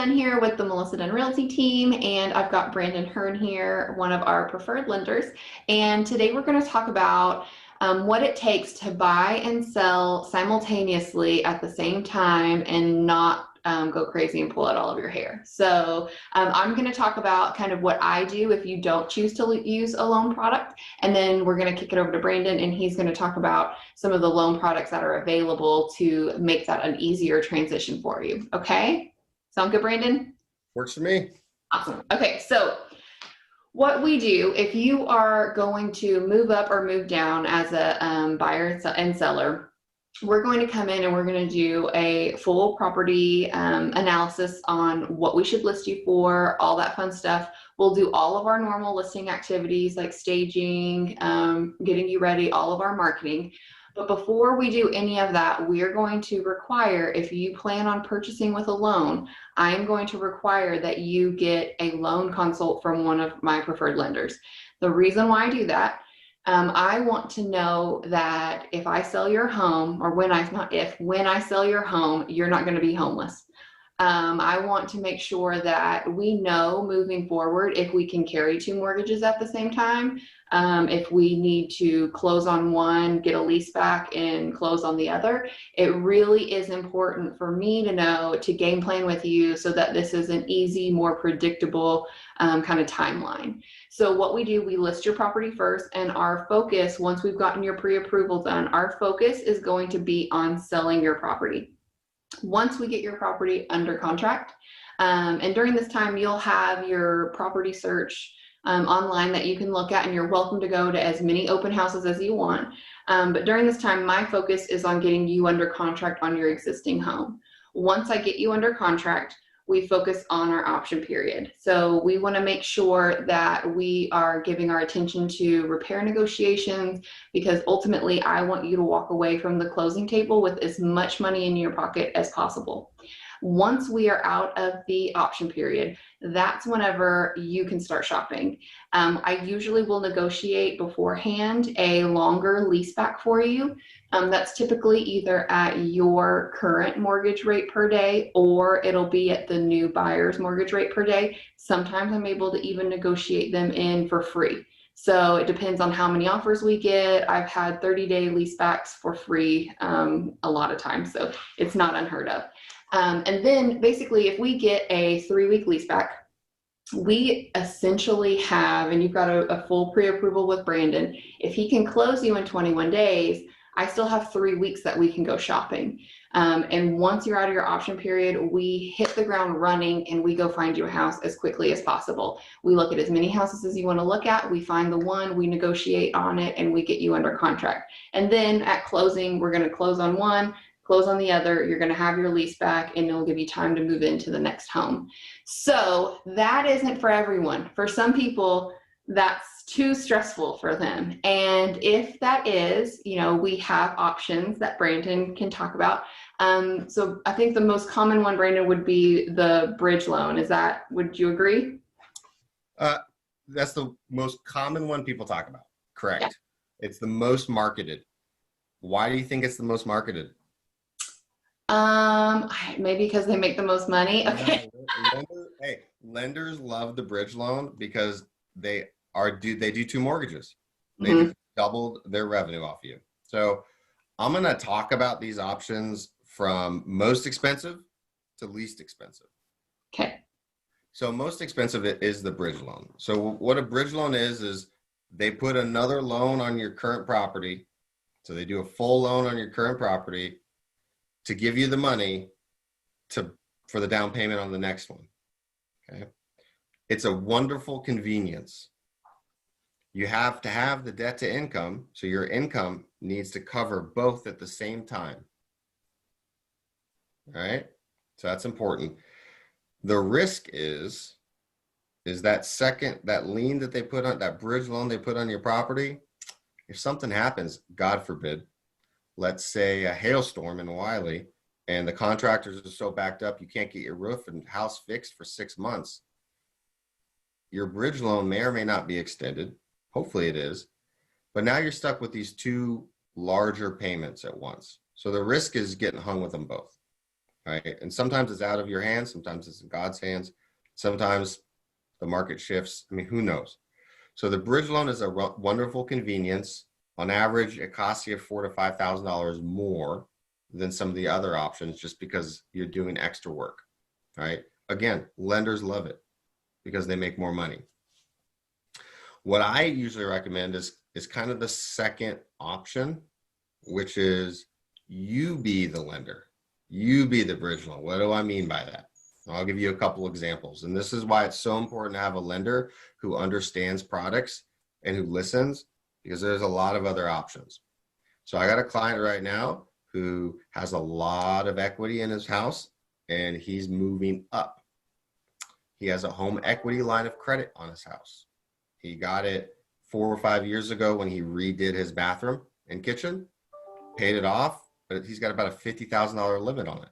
Dunn here with the Melissadunn Realty team, and I've got Brandon Hearn here, one of our preferred lenders. And today we're going to talk about what it takes to buy and sell simultaneously at the same time and not go crazy and pull out all of your hair. So I'm going to talk about kind of what I do if you don't choose to use a loan product. And then we're going to kick it over to Brandon, and he's going to talk about some of the loan products that are available to make that an easier transition for you. Okay? Sound good, Brandon? Works for me. Awesome. Okay, so what we do, if you are going to move up or move down as a buyer and seller, we're going to come in and we're going to do a full property analysis on what we should list you for, all that fun stuff. We'll do all of our normal listing activities like staging, getting you ready, all of our marketing. But before we do any of that, we are going to require, if you plan on purchasing with a loan, I am going to require that you get a loan consult from one of my preferred lenders. The reason why I do that, I want to know that if I sell your home, or when I sell your home, you're not going to be homeless. I want to make sure that we know moving forward if we can carry two mortgages at the same time, if we need to close on one, get a lease back, and close on the other. It really is important for me to know, to game plan with you so that this is an easy, more predictable kind of timeline. So what we do, we list your property first, and our focus, once we've gotten your pre-approval done, our focus is going to be on selling your property. Once we get your property under contract, and during this time, you'll have your property search online that you can look at, and you're welcome to go to as many open houses as you want. But during this time, my focus is on getting you under contract on your existing home. Once I get you under contract, we focus on our option period. So we want to make sure that we are giving our attention to repair negotiations, because ultimately I want you to walk away from the closing table with as much money in your pocket as possible. Once we are out of the option period, that's whenever you can start shopping. I usually will negotiate beforehand a longer lease back for you. That's typically either at your current mortgage rate per day, or it'll be at the new buyer's mortgage rate per day. Sometimes I'm able to even negotiate them in for free. So it depends on how many offers we get. I've had 30-day lease backs for free a lot of times, so it's not unheard of. And then basically, if we get a 3-week lease back, we essentially have, and you've got a full pre-approval with Brandon, if he can close you in 21 days, I still have 3 weeks that we can go shopping. And once you're out of your option period, we hit the ground running and we go find you a house as quickly as possible. We look at as many houses as you want to look at. We find the one, we negotiate on it, and we get you under contract. And then at closing, we're going to close on one, close on the other. You're going to have your lease back, and it'll give you time to move into the next home. So that isn't for everyone. For some people, that's too stressful for them. And if that is, we have options that Brandon can talk about. So I think the most common one, Brandon, would be the bridge loan. Would you agree? That's the most common one people talk about. Correct. Yeah. It's the most marketed. Why do you think it's the most marketed? Maybe because they make the most money. Okay. Lenders love the bridge loan because they do two mortgages. They Mm-hmm. just doubled their revenue off you. So I'm going to talk about these options from most expensive to least expensive. Okay. So most expensive is the bridge loan. So what a bridge loan is they put another loan on your current property. So they do a full loan on your current property to give you the money for the down payment on the next one. Okay. It's a wonderful convenience. You have to have the debt to income, so your income needs to cover both at the same time. All right? So that's important. The risk is that lien that they put on, that bridge loan they put on your property, if something happens, God forbid, let's say a hailstorm in Wiley, and the contractors are so backed up you can't get your roof and house fixed for 6 months, your bridge loan may or may not be extended. Hopefully it is. But now you're stuck with these two larger payments at once. So the risk is getting hung with them both. right? And sometimes it's out of your hands, sometimes it's in God's hands, sometimes the market shifts. I mean, who knows? So the bridge loan is a wonderful convenience. On average, it costs you $4,000 to $5,000 more than some of the other options just because you're doing extra work, right? Again, lenders love it because they make more money. What I usually recommend is kind of the second option, which is you be the lender. You be the bridge loan. What do I mean by that? I'll give you a couple examples. And this is why it's so important to have a lender who understands products and who listens, because there's a lot of other options. So I got a client right now who has a lot of equity in his house and he's moving up. He has a home equity line of credit on his house. He got it 4 or 5 years ago when he redid his bathroom and kitchen, paid it off, but he's got about a $50,000 limit on it.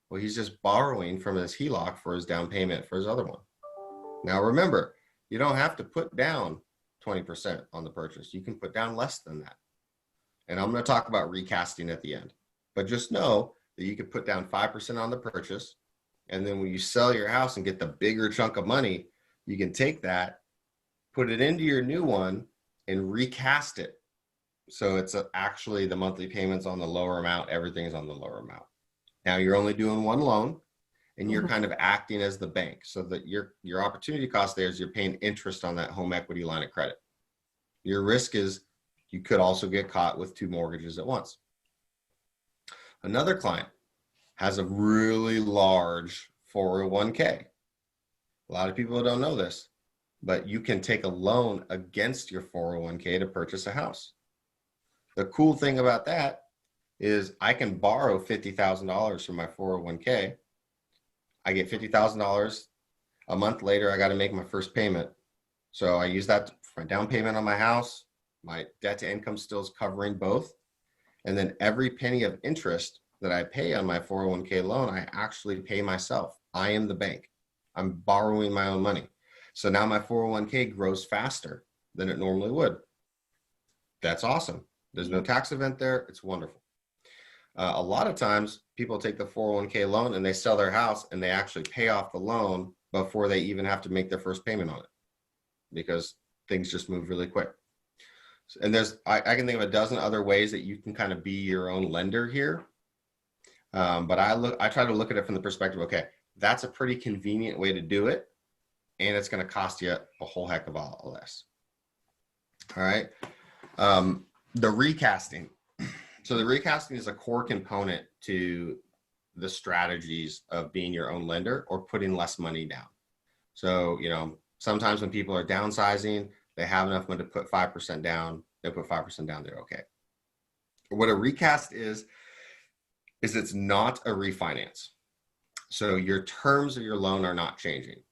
Well, he's just borrowing from his HELOC for his down payment for his other one. Now, remember, you don't have to put down 20% on the purchase. You can put down less than that. And I'm going to talk about recasting at the end. But just know that you can put down 5% on the purchase. And then when you sell your house and get the bigger chunk of money, you can take that, put it into your new one, and recast it. So it's actually the monthly payments on the lower amount. Everything is on the lower amount. Now you're only doing one loan and you're kind of acting as the bank, so that your opportunity cost there is you're paying interest on that home equity line of credit. Your risk is you could also get caught with 2 mortgages at once. Another client has a really large 401k. A lot of people don't know this, but you can take a loan against your 401k to purchase a house. The cool thing about that is I can borrow $50,000 from my 401k. I get $50,000. A month later, I got to make my first payment. So I use that for my down payment on my house. My debt to income still is covering both. And then every penny of interest that I pay on my 401k loan, I actually pay myself. I am the bank. I'm borrowing my own money. So now my 401k grows faster than it normally would. That's awesome. There's no tax event there. It's wonderful. A lot of times people take the 401k loan and they sell their house and they actually pay off the loan before they even have to make their first payment on it, because things just move really quick. And I can think of a dozen other ways that you can kind of be your own lender here. But I try to look at it from the perspective, okay, that's a pretty convenient way to do it. And it's going to cost you a whole heck of a lot less. All right. The recasting. So the recasting is a core component to the strategies of being your own lender or putting less money down. So, sometimes when people are downsizing, they have enough money to put 5% down. They put 5% down, they're okay. What a recast is it's not a refinance. So your terms of your loan are not changing.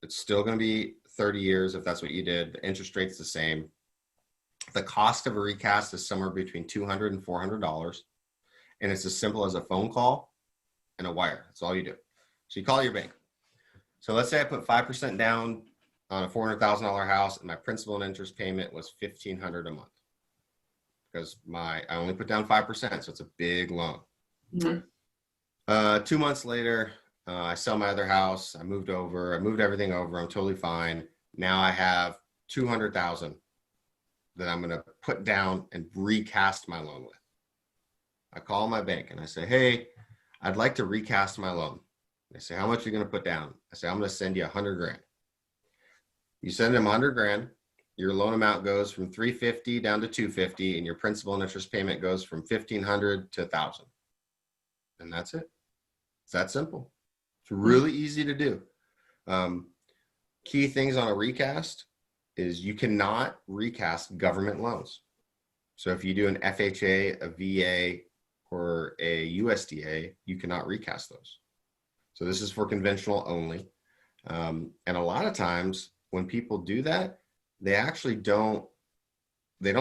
It's still going to be 30 years if that's what you did. The interest rate's the same. The cost of a recast is somewhere between $200 and $400. And it's as simple as a phone call and a wire. That's all you do. So you call your bank. So let's say I put 5% down on a $400,000 house and my principal and interest payment was $1,500 a month because I only put down 5%. So it's a big loan. Mm-hmm. 2 months later, I sell my other house. I moved everything over. I'm totally fine. Now I have $200,000 that I'm going to put down and recast my loan with. I call my bank and I say, hey, I'd like to recast my loan. They say, how much are you going to put down? I say, I'm going to send you $100,000. You send them $100,000. Your loan amount goes from $350 down to $250, and your principal and interest payment goes from $1,500 to $1,000. And that's it. It's that simple. It's really easy to do. Key things on a recast is you cannot recast government loans. So if you do an FHA, a VA, or a USDA, you cannot recast those. So this is for conventional only. And a lot of times when people do that, they actually don't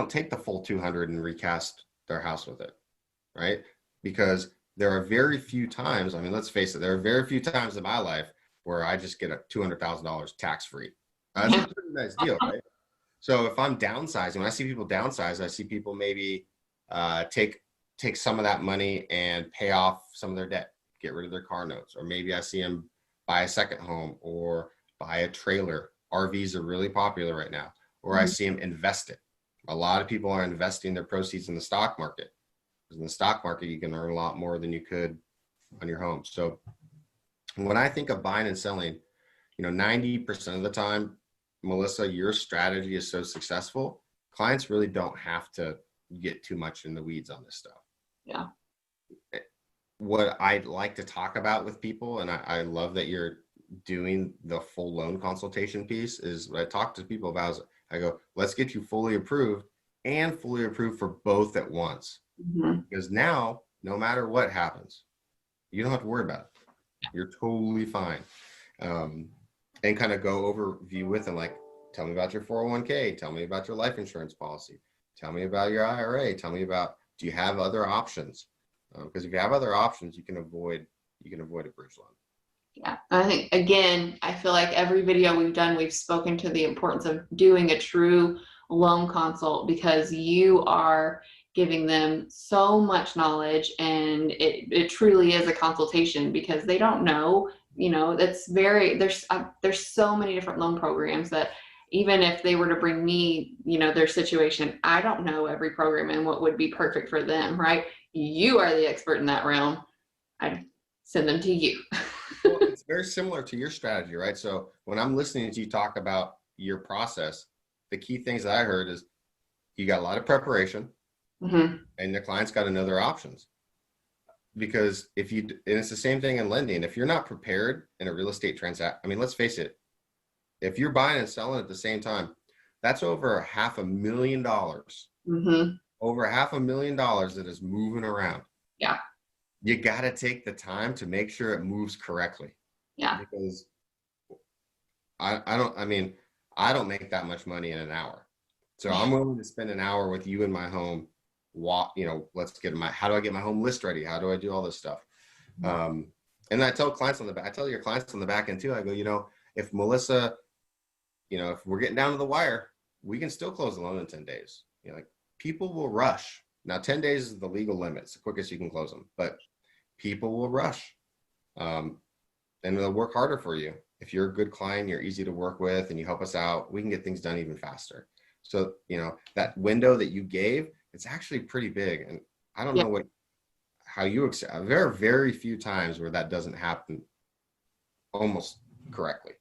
take the full 200 and recast their house with it, right? Because there are very few times, let's face it, there are very few times in my life where I just get a $200,000 tax-free. That's a pretty nice deal, right? So if I'm downsizing, when I see people downsize, I see people maybe take some of that money and pay off some of their debt, get rid of their car notes, or maybe I see them buy a second home or buy a trailer. RVs are really popular right now. Or I see them invest it. A lot of people are investing their proceeds in the stock market. Because in the stock market, you can earn a lot more than you could on your home. So when I think of buying and selling, 90% of the time, Melissa, your strategy is so successful, clients really don't have to get too much in the weeds on this stuff. Yeah. What I'd like to talk about with people, and I love that you're doing the full loan consultation piece, is what I talk to people about is I go, let's get you fully approved and fully approved for both at once. Because now, no matter what happens, you don't have to worry about it. You're totally fine. And kind of go overview with them, like, tell me about your 401k, tell me about your life insurance policy, tell me about your IRA, tell me about, do you have other options? Because if you have other options, you can avoid a bridge loan. Yeah, I think, again, I feel like every video we've done, we've spoken to the importance of doing a true loan consult, because you are giving them so much knowledge, and it truly is a consultation, because they don't know, that's there's so many different loan programs that even if they were to bring me, their situation, I don't know every program and what would be perfect for them, right? You are the expert in that realm. I send them to you. Well, it's very similar to your strategy, right? So when I'm listening to you talk about your process, the key things that I heard is you got a lot of preparation, and the client's got to know their options. Because and it's the same thing in lending. If you're not prepared in a real estate transaction, I mean, let's face it, if you're buying and selling at the same time, that's over $500,000. Over $500,000 that is moving around. Yeah. You got to take the time to make sure it moves correctly. Yeah. Because I don't make that much money in an hour. So I'm willing to spend an hour with you in my home. Let's get how do I get my home list ready? How do I do all this stuff? And I tell clients I tell your clients on the back end too, I go, if Melissa, if we're getting down to the wire, we can still close the loan in 10 days. People will rush. Now, 10 days is the legal limit. It's the quickest you can close them, but people will rush. And they'll work harder for you. If you're a good client, you're easy to work with, and you help us out, we can get things done even faster. So, that window that you gave, it's actually pretty big. And I don't know how you accept. There are very few times where that doesn't happen almost correctly.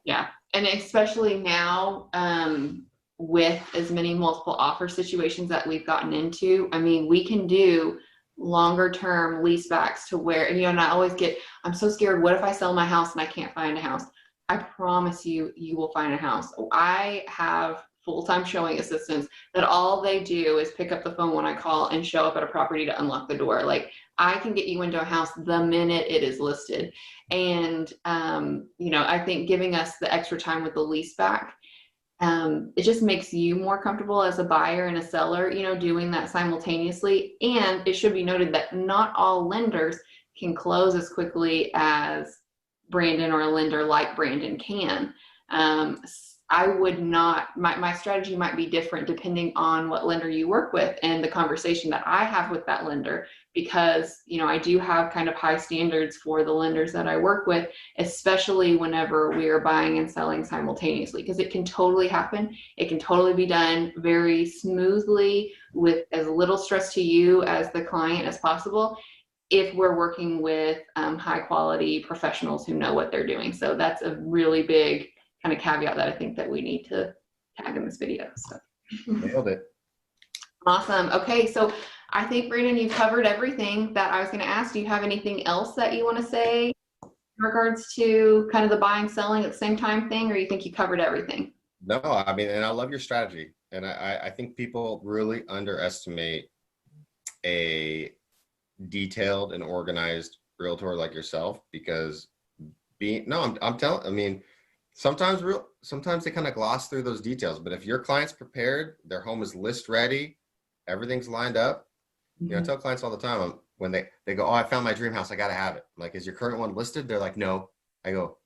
Yeah. And especially now, with as many multiple offer situations that we've gotten into, I mean, we can do longer term lease backs to where, and I always I'm so scared. What if I sell my house and I can't find a house? I promise you, you will find a house. I have full-time showing assistants that all they do is pick up the phone when I call and show up at a property to unlock the door. Like, I can get you into a house the minute it is listed. And, I think giving us the extra time with the lease back, it just makes you more comfortable as a buyer and a seller, doing that simultaneously. And it should be noted that not all lenders can close as quickly as Brandon or a lender like Brandon can. I would not, my strategy might be different depending on what lender you work with and the conversation that I have with that lender, because, I do have kind of high standards for the lenders that I work with, especially whenever we are buying and selling simultaneously, because it can totally happen. It can totally be done very smoothly with as little stress to you as the client as possible, if we're working with high quality professionals who know what they're doing. So that's a really big kind of caveat that I think that we need to tag in this video. So nailed it. Awesome. Okay, so I think, Brandon, you've covered everything that I was going to ask. Do you have anything else that you want to say in regards to kind of the buying, selling at the same time thing, or you think you covered everything? No, I mean, and I love your strategy. And I think people really underestimate a detailed and organized realtor like yourself, because sometimes they kind of gloss through those details, but if your client's prepared, their home is list ready, everything's lined up. I tell clients all the time, when they go, oh, I found my dream house, I got to have it. I'm like, is your current one listed? They're like, no. I go,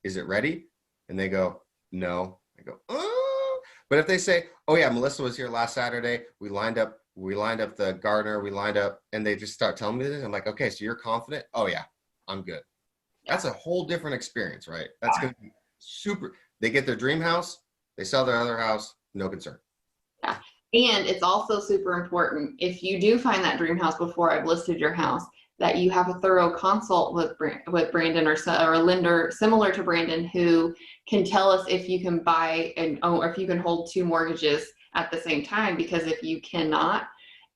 is it ready? And they go, no. I go, oh. But if they say, oh yeah, Melissa was here last Saturday, we lined up the gardener, and they just start telling me this, I'm like, okay, so you're confident? Oh yeah. I'm good. That's a whole different experience, right? That's going to be super. They get their dream house, they sell their other house, no concern. Yeah. And it's also super important, if you do find that dream house before I've listed your house, that you have a thorough consult with Brandon, or a lender similar to Brandon, who can tell us if you can buy or if you can hold 2 mortgages at the same time. Because if you cannot,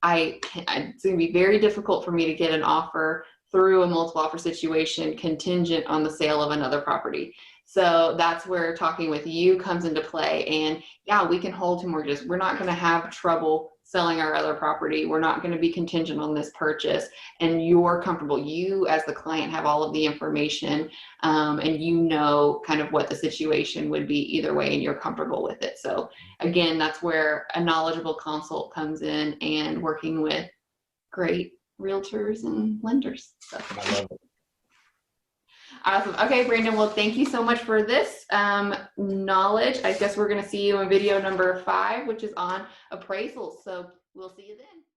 it's going to be very difficult for me to get an offer through a multiple offer situation contingent on the sale of another property. So that's where talking with you comes into play. And yeah, we can hold 2 mortgages. We're not going to have trouble selling our other property. We're not going to be contingent on this purchase. And you're comfortable. You as the client have all of the information, and you know kind of what the situation would be either way, and you're comfortable with it. So again, that's where a knowledgeable consult comes in, and working with great realtors and lenders. So. I love it. Awesome. Okay, Brandon, well, thank you so much for this knowledge. I guess we're going to see you in video number 5, which is on appraisals. So we'll see you then.